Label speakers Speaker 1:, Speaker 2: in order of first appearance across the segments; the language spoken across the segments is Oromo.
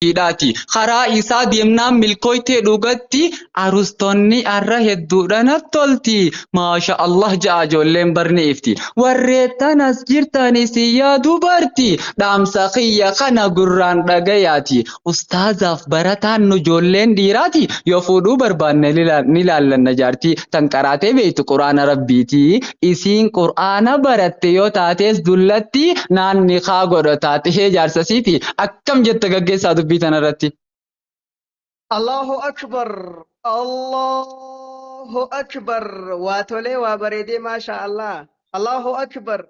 Speaker 1: hidhaati karaa isaa deemnaan milkooytee dhugatti arustonni arra hedduudhaan tolti maasha Allah ja'a ijoolleen barni ifti warreettan as jirtanis yaadu barti dhaamsa kiyya kana gurraan dhagayaati ustaazaaf barataan nu ijoolleen dhiiraati yoo fuudhuu barbaanne ni laallanna jaartii tan qaraatee beektu quraana rabbiiti isiin quraana baratte yoo taates dullatti naanni kaa godha taatee jaarsasiiti akkam jetta gaggeessaa dubbitan irratti.
Speaker 2: Allahu akbar Allahu akbar waa tolee waa bareedee maasha Allah Allahu akbar.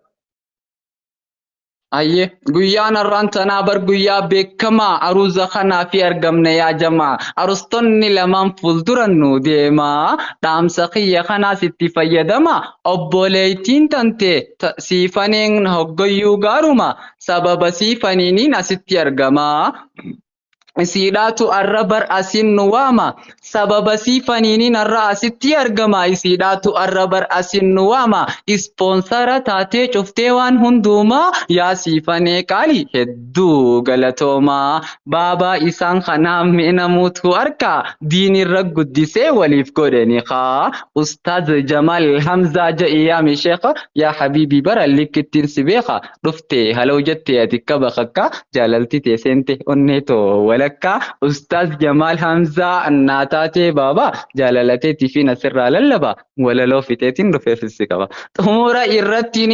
Speaker 1: Ayyee guyyaan har'aan tanaa bar guyyaa beekamaa aruuza kanaa fi argamne yaa jamaa arustonni lamaan fuulduran nu deemaa dhaamsa kiyya kanaas itti fayyadama obboleettiin tante siifaneen hoggoyyuu gaaruma sababa siifaniiniin asitti argamaa. Isiidhaatu arra bar asin nu waama sababa siifaniiniin arra asitti argama isiidhaatu arra bar asin nu waama ispoonsara taatee cuftee waan hundumaa yaa siifanee qaali hedduu galatoomaa baabaa isaan kanaa mi'namuutu arka diinirra guddisee waliif godhani kaa ustaaz Jamal Hamzaa ja'iyaami sheekha yaa habiibii bara likkittiin si beeka dhuftee halau jettee ati qaba kakka jaalalti teessente onneetoo wala Ustaz Jamal Hamzaa annaatatee baaba jaalalateetii fi nasirraa lallaba walaloo fixeetiin dhufeefissi qaba xumura irratti